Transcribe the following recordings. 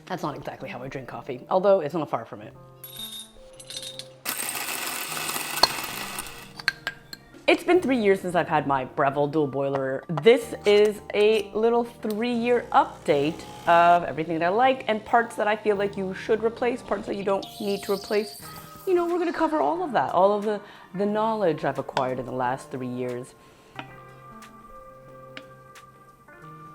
That's not exactly how I drink coffee, although it's not far from it. It's been 3 years since I've had my Breville Dual Boiler. This is a little 3-year update of everything that I like and parts that I feel like you should replace, parts that you don't need to replace. You know, we're gonna cover all of that, all of the knowledge I've acquired in the last 3 years.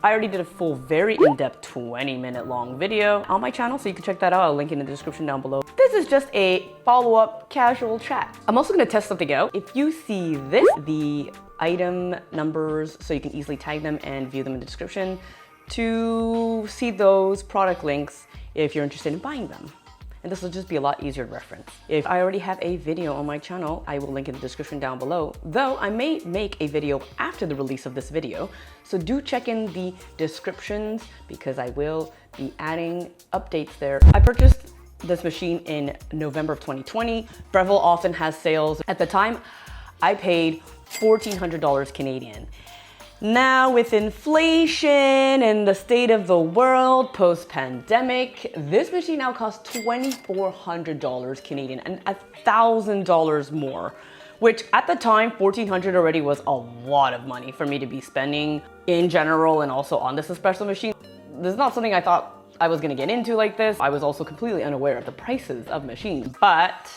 I already did a full, very in-depth 20-minute long video on my channel, so you can check that out. I'll link it in the description down below. This is just a follow-up casual chat. I'm also gonna test something out. If you see this, the item numbers, so you can easily tag them and view them in the description to see those product links if you're interested in buying them. And this will just be a lot easier to reference. If I already have a video on my channel, I will link in the description down below, though I may make a video after the release of this video. So do check in the descriptions because I will be adding updates there. I purchased this machine in November of 2020. Breville often has sales. At the time, I paid $1,400 Canadian. Now with inflation and the state of the world post-pandemic, this machine now costs $2,400 Canadian and $1,000 more, which at the time, $1,400 already was a lot of money for me to be spending in general and also on this espresso machine. This is not something I thought I was gonna get into like this. I was also completely unaware of the prices of machines, but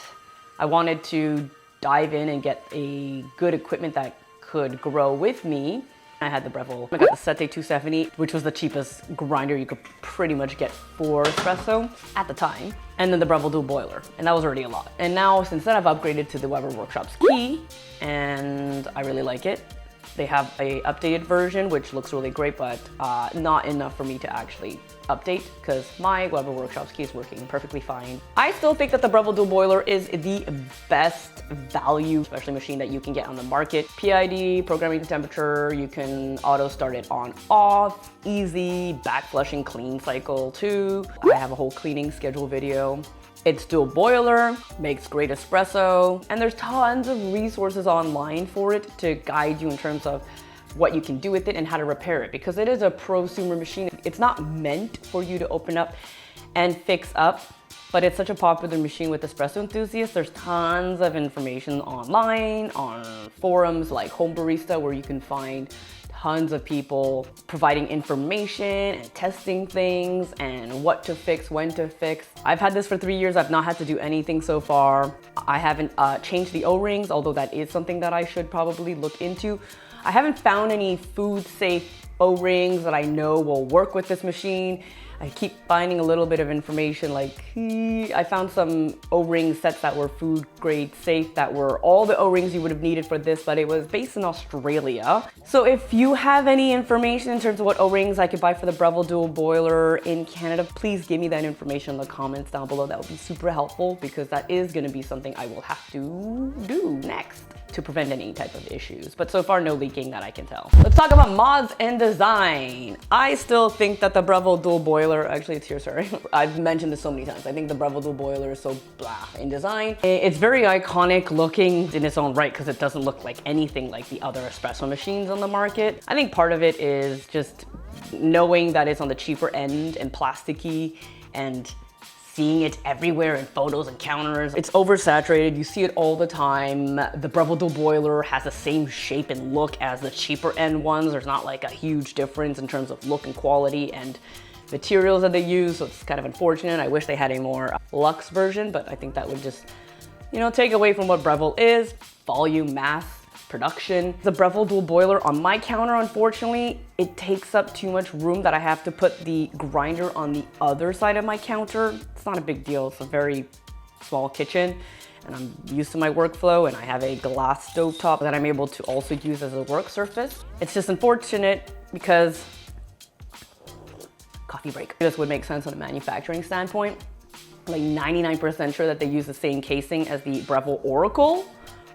I wanted to dive in and get a good equipment that could grow with me. I had the Breville. I got the Sette 270, which was the cheapest grinder you could pretty much get for espresso at the time. And then the Breville Dual Boiler, and that was already a lot. And now, since then, I've upgraded to the Weber Workshop's Key, and I really like it. They have a updated version, which looks really great, but not enough for me to actually update because my Weber Workshop's Key is working perfectly fine. I still think that the Breville Dual Boiler is the best value, especially machine that you can get on the market. PID, programming the temperature, you can auto start it on off, easy, back flushing clean cycle too. I have a whole cleaning schedule video. It's dual boiler, makes great espresso, and there's tons of resources online for it to guide you in terms of what you can do with it and how to repair it, because it is a prosumer machine. It's not meant for you to open up and fix up, but it's such a popular machine with espresso enthusiasts. There's tons of information online, on forums like Home Barista, where you can find tons of people providing information and testing things and what to fix, when to fix. I've had this for 3 years. I've not had to do anything so far. I haven't changed the O-rings, although that is something that I should probably look into. I haven't found any food safe O-rings that I know will work with this machine. I keep finding a little bit of information like, I found some O-ring sets that were food grade safe that were all the O-rings you would have needed for this, but it was based in Australia. So if you have any information in terms of what O-rings I could buy for the Breville Dual Boiler in Canada, please give me that information in the comments down below. That would be super helpful because that is gonna be something I will have to do next to prevent any type of issues. But so far, no leaking that I can tell. Let's talk about mods and design. I still think that the Breville Dual Boiler, actually it's here, sorry. I've mentioned this so many times. I think the Breville Dual Boiler is so blah in design. It's very iconic looking in its own right because it doesn't look like anything like the other espresso machines on the market. I think part of it is just knowing that it's on the cheaper end and plasticky and seeing it everywhere in photos and counters. It's oversaturated, you see it all the time. The Breville Dual Boiler has the same shape and look as the cheaper end ones. There's not like a huge difference in terms of look and quality and materials that they use, so it's kind of unfortunate. I wish they had a more luxe version, but I think that would just, you know, take away from what Breville is. Volume, mass, production. The Breville Dual Boiler on my counter, unfortunately, it takes up too much room that I have to put the grinder on the other side of my counter. It's not a big deal. It's a very small kitchen and I'm used to my workflow, and I have a glass stovetop that I'm able to also use as a work surface. It's just unfortunate because coffee break. This would make sense on a manufacturing standpoint. Like 99% sure that they use the same casing as the Breville Oracle,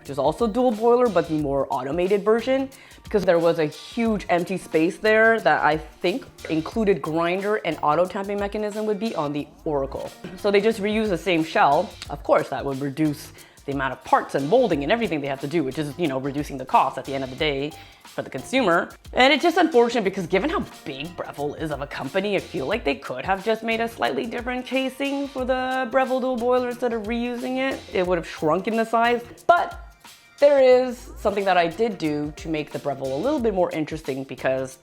which is also dual boiler, but the more automated version, because there was a huge empty space there that I think included grinder and auto tamping mechanism would be on the Oracle. So they just reuse the same shell. Of course, that would reduce the amount of parts and molding and everything they have to do, which is, you know, reducing the cost at the end of the day for the consumer. And it's just unfortunate because given how big Breville is of a company, I feel like they could have just made a slightly different casing for the Breville Dual Boiler instead of reusing it. It would have shrunken the size, but there is something that I did do to make the Breville a little bit more interesting, because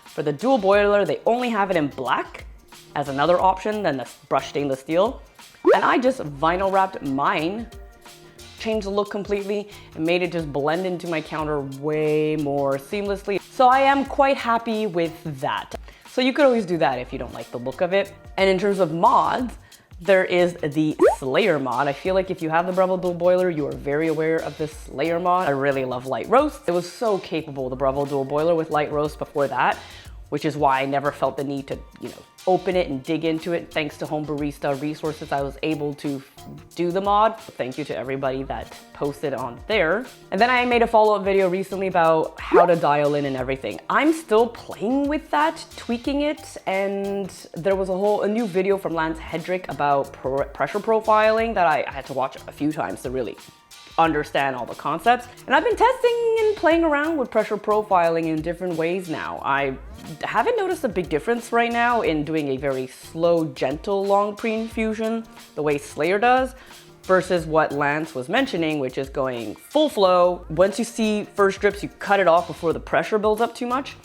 for the Dual Boiler, they only have it in black as another option than the brushed stainless steel. And I just vinyl wrapped mine, changed the look completely, and made it just blend into my counter way more seamlessly. So I am quite happy with that. So you could always do that if you don't like the look of it. And in terms of mods, there is the Slayer mod. I feel like if you have the Breville Dual Boiler, you are very aware of this Slayer mod. I really love light roast. It was so capable, the Breville Dual Boiler, with light roast before that, which is why I never felt the need to, you know, open it and dig into it. Thanks to Home Barista Resources, I was able to do the mod. Thank you to everybody that posted on there. And then I made a follow-up video recently about how to dial in and everything. I'm still playing with that, tweaking it, and there was a new video from Lance Hedrick about pressure profiling that I had to watch a few times to really understand all the concepts. And I've been testing and playing around with pressure profiling in different ways now. I haven't noticed a big difference right now in doing a very slow, gentle long pre-infusion, the way Slayer does, versus what Lance was mentioning, which is going full flow. Once you see first drips, you cut it off before the pressure builds up too much,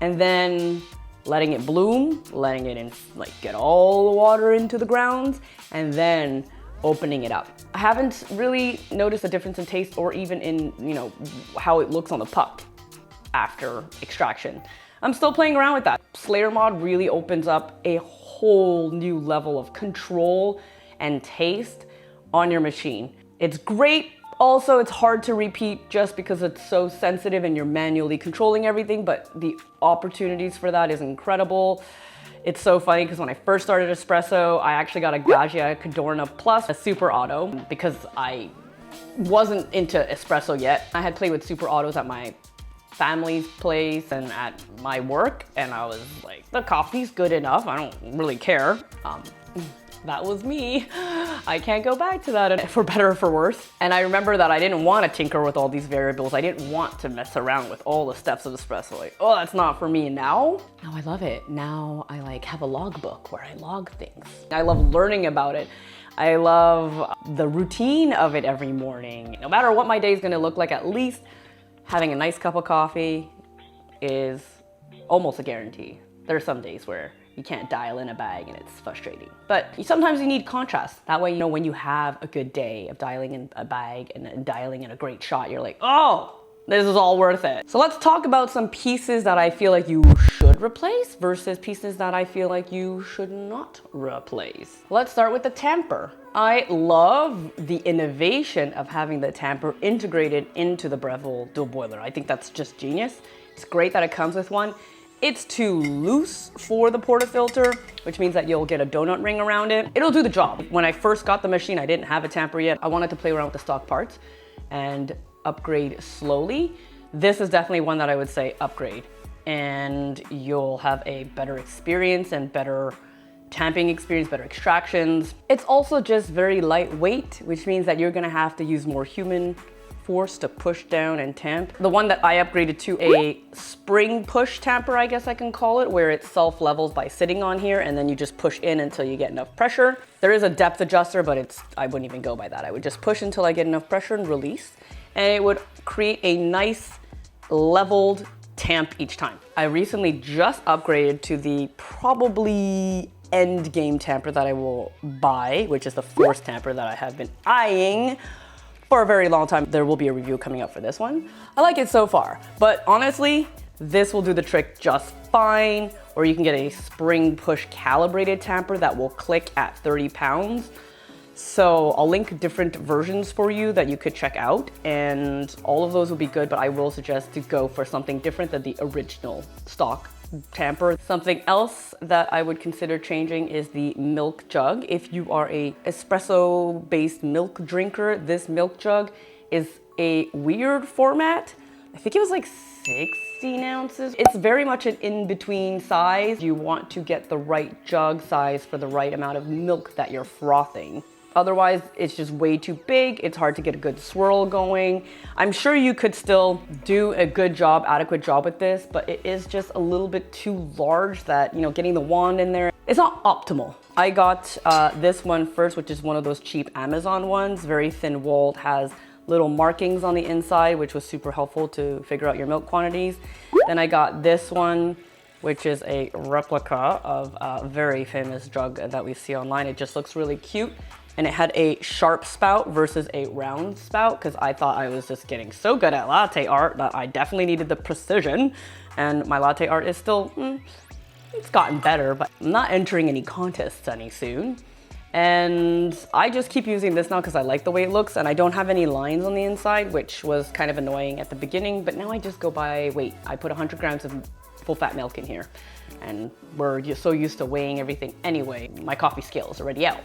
and then letting it bloom, letting it in, like, get all the water into the grounds, and then opening it up. I haven't really noticed a difference in taste or even in, you know, how it looks on the puck after extraction. I'm still playing around with that. Slayer mod really opens up a whole new level of control and taste on your machine. It's great. Also, it's hard to repeat just because it's so sensitive and you're manually controlling everything, but the opportunities for that is incredible. It's so funny because when I first started espresso, I actually got a Gasket Cadorna Plus, a super auto, because I wasn't into espresso yet. I had played with super autos at my family's place and at my work, and I was like, the coffee's good enough, I don't really care. That was me. I can't go back to that, for better or for worse. And I remember that I didn't want to tinker with all these variables. I didn't want to mess around with all the steps of espresso. Like, oh, that's not for me. Now I love it. Now I like have a logbook where I log things. I love learning about it. I love the routine of it every morning. No matter what my day is going to look like, at least having a nice cup of coffee is almost a guarantee. There are some days where you can't dial in a bag and it's frustrating. But sometimes you need contrast. That way, you know, when you have a good day of dialing in a bag and dialing in a great shot, you're like, oh, this is all worth it. So let's talk about some pieces that I feel like you should replace versus pieces that I feel like you should not replace. Let's start with the tamper. I love the innovation of having the tamper integrated into the Breville Dual Boiler. I think that's just genius. It's great that it comes with one. It's too loose for the portafilter, which means that you'll get a donut ring around it. It'll do the job. When I first got the machine, I didn't have a tamper yet. I wanted to play around with the stock parts and upgrade slowly. This is definitely one that I would say upgrade, and you'll have a better experience and better tamping experience, better extractions. It's also just very lightweight, which means that you're gonna have to use more human force to push down and tamp. The one that I upgraded to a spring push tamper, I guess I can call it, where it self-levels by sitting on here and then you just push in until you get enough pressure. There is a depth adjuster, but I wouldn't even go by that. I would just push until I get enough pressure and release, and it would create a nice leveled tamp each time. I recently just upgraded to the probably end game tamper that I will buy, which is the force tamper that I have been eyeing for a very long time. There will be a review coming up for this one. I like it so far, but honestly, this will do the trick just fine. Or you can get a spring push calibrated tamper that will click at 30 pounds. So I'll link different versions for you that you could check out, and all of those will be good, but I will suggest to go for something different than the original stock tamper. Something else that I would consider changing is the milk jug. If you are a espresso based milk drinker, this milk jug is a weird format. I think it was like 16 ounces. It's very much an in-between size. You want to get the right jug size for the right amount of milk that you're frothing. Otherwise, it's just way too big. It's hard to get a good swirl going. I'm sure you could still do a good job, adequate job with this, but it is just a little bit too large that, you know, getting the wand in there, it's not optimal. I got this one first, which is one of those cheap Amazon ones, very thin walled, has little markings on the inside, which was super helpful to figure out your milk quantities. Then I got this one, which is a replica of a very famous jug that we see online. It just looks really cute. And it had a sharp spout versus a round spout, because I thought I was just getting so good at latte art that I definitely needed the precision. And my latte art is still, it's gotten better, but I'm not entering any contests any soon. And I just keep using this now because I like the way it looks, and I don't have any lines on the inside, which was kind of annoying at the beginning, but now I just go by weight. I put 100 grams of full fat milk in here, and we're just so used to weighing everything anyway. My coffee scale is already out.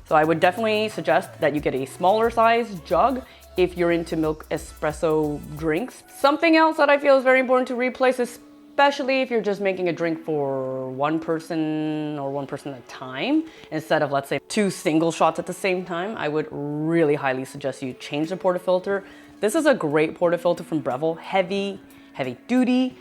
So I would definitely suggest that you get a smaller size jug if you're into milk espresso drinks. Something else that I feel is very important to replace, especially if you're just making a drink for one person or one person at a time, instead of, let's say, 2 single shots at the same time, I would really highly suggest you change the portafilter. This is a great portafilter from Breville, heavy duty,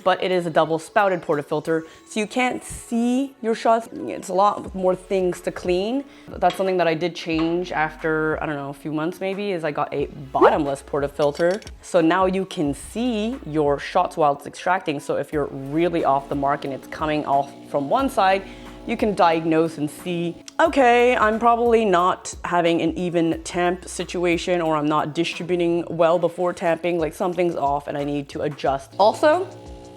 but it is a double spouted portafilter, so you can't see your shots. It's a lot more things to clean. That's something that I did change after, I don't know, a few months maybe, is I got a bottomless portafilter. So now you can see your shots while it's extracting. So if you're really off the mark and it's coming off from one side, you can diagnose and see, okay, I'm probably not having an even tamp situation, or I'm not distributing well before tamping, like something's off and I need to adjust. Also,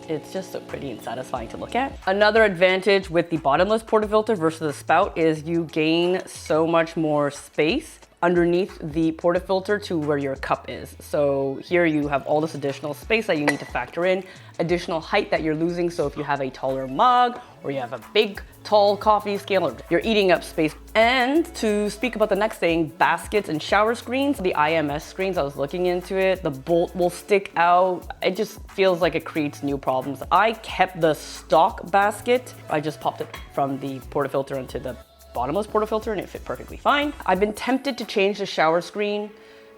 it's just so pretty and satisfying to look at. Another advantage with the bottomless portafilter versus the spout is you gain so much more space underneath the portafilter to where your cup is. So here you have all this additional space that you need to factor in, additional height that you're losing. So if you have a taller mug, or you have a big, tall coffee scale, or you're eating up space. And to speak about the next thing, baskets and shower screens. The IMS screens, I was looking into it, the bolt will stick out. It just feels like it creates new problems. I kept the stock basket. I just popped it from the portafilter into the bottomless portafilter and it fit perfectly fine. I've been tempted to change the shower screen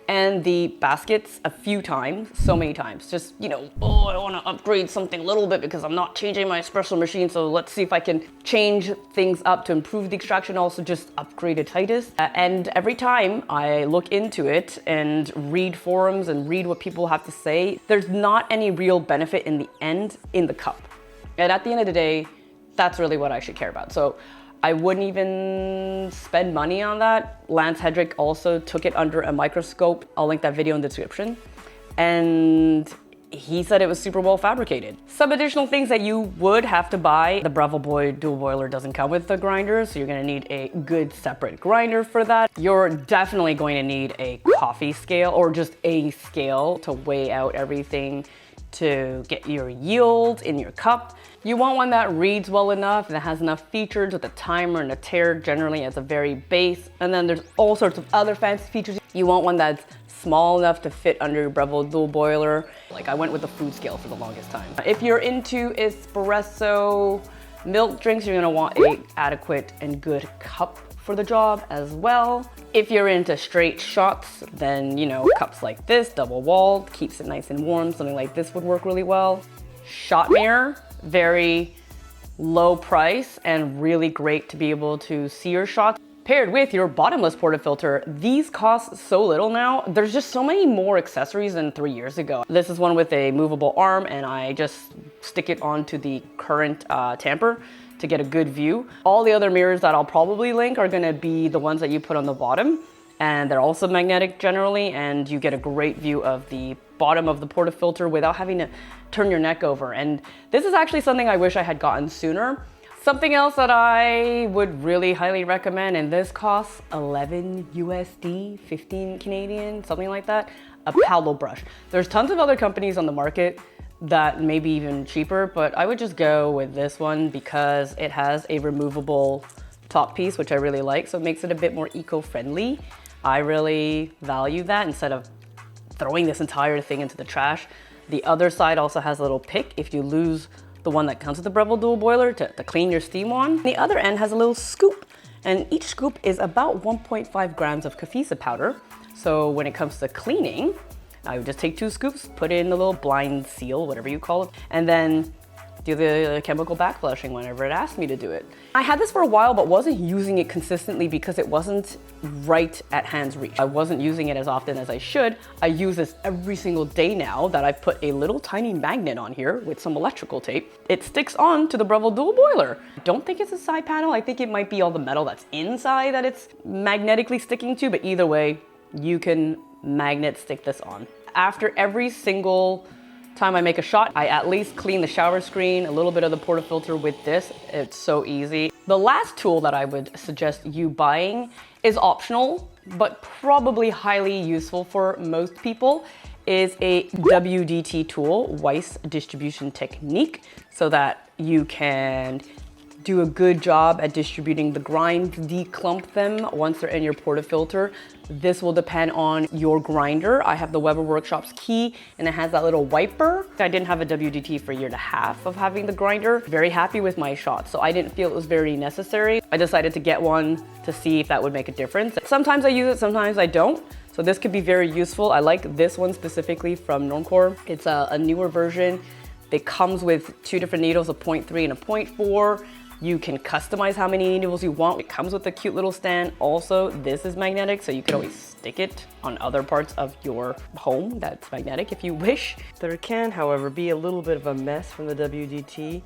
and the baskets a few times, so many times. Just, you know, oh, I want to upgrade something a little bit because I'm not changing my espresso machine, so let's see if I can change things up to improve the extraction, also just upgrade the tightest. And every time I look into it and read forums and read what people have to say, there's not any real benefit in the end in the cup. And at the end of the day, that's really what I should care about. So I wouldn't even spend money on that. Lance Hedrick also took it under a microscope. I'll link that video in the description. And he said it was super well fabricated. Some additional things that you would have to buy. The Breville Dual Boiler doesn't come with the grinder, so you're gonna need a good separate grinder for that. You're definitely going to need a coffee scale, or just a scale to weigh out everything to get your yield in your cup. You want one that reads well enough and that has enough features with a timer and a tare, generally as a very base. And then there's all sorts of other fancy features. You want one that's small enough to fit under your Breville Dual Boiler. Like, I went with the food scale for the longest time. If you're into espresso milk drinks, you're gonna want a adequate and good cup for the job as well. If you're into straight shots, then, you know, cups like this, double walled, keeps it nice and warm. Something like this would work really well. Shot mirror, very low price and really great to be able to see your shots. Paired with your bottomless portafilter, these cost so little now. There's just so many more accessories than 3 years ago. This is one with a movable arm, and I just stick it onto the current tamper to get a good view. All the other mirrors that I'll probably link are gonna be the ones that you put on the bottom, and they're also magnetic generally, and you get a great view of the bottom of the portafilter without having to turn your neck over. And this is actually something I wish I had gotten sooner. Something else that I would really highly recommend, and this costs 11 USD, 15 Canadian, something like that, a Pallo brush. There's tons of other companies on the market that may be even cheaper, but I would just go with this one because it has a removable top piece, which I really like, so it makes it a bit more eco-friendly. I really value that instead of throwing this entire thing into the trash. The other side also has a little pick if you lose the one that comes with the Breville Dual Boiler to clean your steam on. The other end has a little scoop, And each scoop is about 1.5 grams of kefisa powder. So when it comes to cleaning, I would just take 2 scoops, put it in a little blind seal, whatever you call it, and then do the chemical backflushing whenever it asked me to do it. I had this for a while, but wasn't using it consistently because it wasn't right at hand's reach. I wasn't using it as often as I should. I use this every single day now that I put a little tiny magnet on here with some electrical tape. It sticks on to the Breville Dual Boiler. I don't think it's a side panel. I think it might be all the metal that's inside that it's magnetically sticking to, but either way, you can magnet stick this on. After every single time I make a shot, I at least clean the shower screen, a little bit of the portafilter with this. It's so easy. The last tool that I would suggest you buying is optional, but probably highly useful for most people, is a WDT tool, Weiss Distribution Technique, so that you can do a good job at distributing the grinds, declump them once they're in your portafilter. This will depend on your grinder. I have the Weber Workshop's key and it has that little wiper. I didn't have a WDT for a year and a half of having the grinder. Very happy with my shots, so I didn't feel it was very necessary. I decided to get one to see if that would make a difference. Sometimes I use it, sometimes I don't. So this could be very useful. I like this one specifically from Normcore. It's a newer version. It comes with 2 different needles, a 0.3 and a 0.4. You can customize how many needles you want. It comes with a cute little stand. Also, this is magnetic, so you could always stick it on other parts of your home that's magnetic if you wish. There can, however, be a little bit of a mess from the WDT.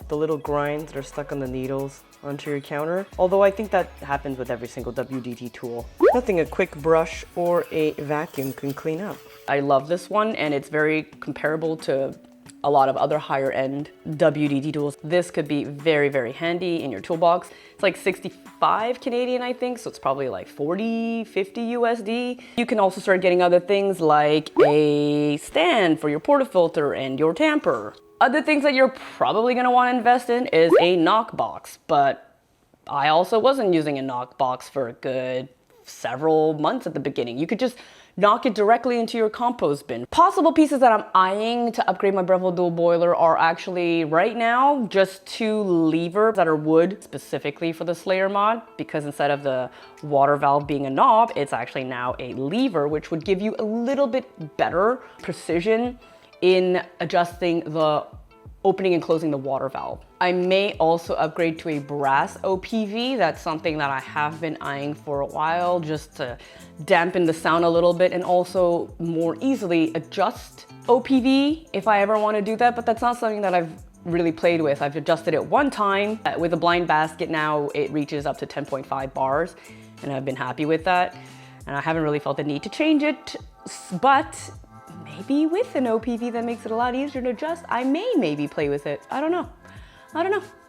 The little grinds that are stuck on the needles onto your counter. Although I think that happens with every single WDT tool. Nothing a quick brush or a vacuum can clean up. I love this one, and it's very comparable to a lot of other higher end WDT tools. This could be very, very handy in your toolbox. It's like 65 Canadian, I think, so it's probably like 40, 50 USD. You can also start getting other things like a stand for your portafilter and your tamper. Other things that you're probably gonna wanna invest in is a knock box, but I also wasn't using a knock box for a good several months at the beginning. You could just knock it directly into your compost bin. Possible pieces that I'm eyeing to upgrade my Breville Dual Boiler are actually right now just 2 levers that are wood specifically for the Slayer mod, because instead of the water valve being a knob, it's actually now a lever, which would give you a little bit better precision in adjusting the opening and closing the water valve. I may also upgrade to a brass OPV. That's something that I have been eyeing for a while, just to dampen the sound a little bit and also more easily adjust OPV if I ever want to do that, but that's not something that I've really played with. I've adjusted it one time with a blind basket. Now it reaches up to 10.5 bars and I've been happy with that. And I haven't really felt the need to change it, but maybe with an OPV that makes it a lot easier to adjust, I may maybe play with it. I don't know.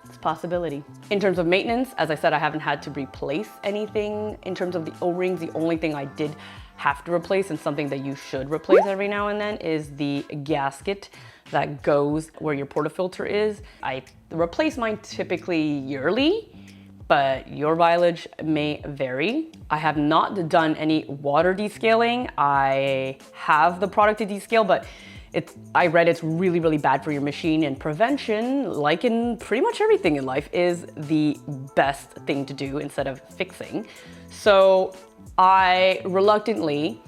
It's a possibility. In terms of maintenance, as I said, I haven't had to replace anything in terms of the O-rings. The only thing I did have to replace, and something that you should replace every now and then, is the gasket that goes where your portafilter is. I replace mine typically yearly, but your mileage may vary. I have not done any water descaling. I have the product to descale, but I read it's really, really bad for your machine, and prevention, like in pretty much everything in life, is the best thing to do instead of fixing. So I reluctantly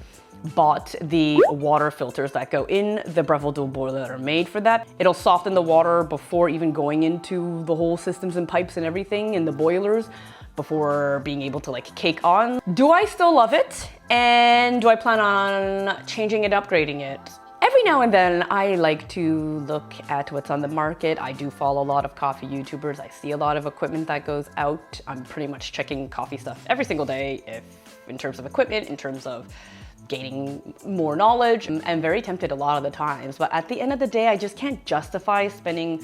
bought the water filters that go in the Breville Dual Boiler that are made for that. It'll soften the water before even going into the whole systems and pipes and everything in the boilers, before being able to like cake on. Do I still love it? And do I plan on changing it, upgrading it? Every now and then I like to look at what's on the market. I do follow a lot of coffee YouTubers. I see a lot of equipment that goes out. I'm pretty much checking coffee stuff every single day, in terms of equipment, in terms of gaining more knowledge. I'm very tempted a lot of the times, but at the end of the day, I just can't justify spending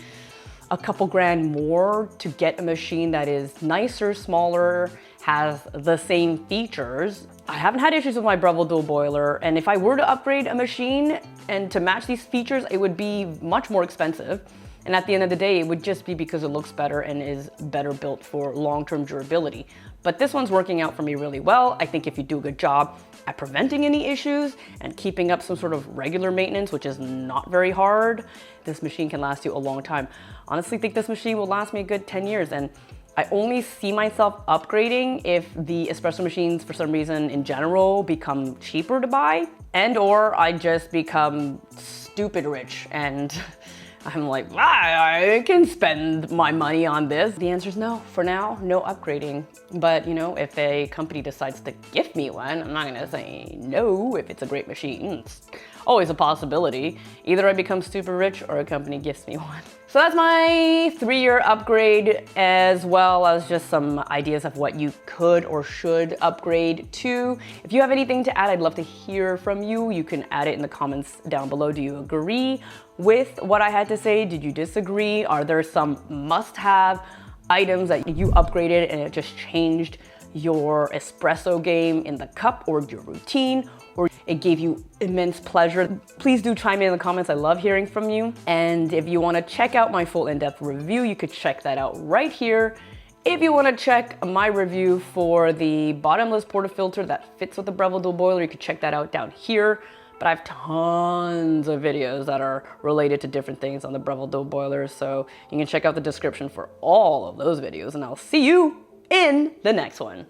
a couple grand more to get a machine that is nicer, smaller, has the same features. I haven't had issues with my Breville Dual Boiler, and if I were to upgrade a machine and to match these features, it would be much more expensive. And at the end of the day, it would just be because it looks better and is better built for long-term durability. But this one's working out for me really well. I think if you do a good job at preventing any issues and keeping up some sort of regular maintenance, which is not very hard, this machine can last you a long time. Honestly, think this machine will last me a good 10 years. And I only see myself upgrading if the espresso machines, for some reason in general, become cheaper to buy, and or I just become stupid rich and I'm like, I can spend my money on this. The answer is no. For now, no upgrading. But you know, if a company decides to gift me one, I'm not gonna say no if it's a great machine. It's always a possibility. Either I become super rich or a company gifts me one. So that's my 3-year upgrade, as well as just some ideas of what you could or should upgrade to. If you have anything to add, I'd love to hear from you. You can add it in the comments down below. Do you agree with what I had to say? Did you disagree? Are there some must-have items that you upgraded and it just changed your espresso game in the cup or your routine, or it gave you immense pleasure? Please do chime in the comments. I love hearing from you. And if you want to check out my full in-depth review, you could check that out right here. If you want to check my review for the bottomless portafilter that fits with the Breville Dual Boiler, you could check that out down here. But I have tons of videos that are related to different things on the Breville Dual Boiler, so you can check out the description for all of those videos, and I'll see you in the next one.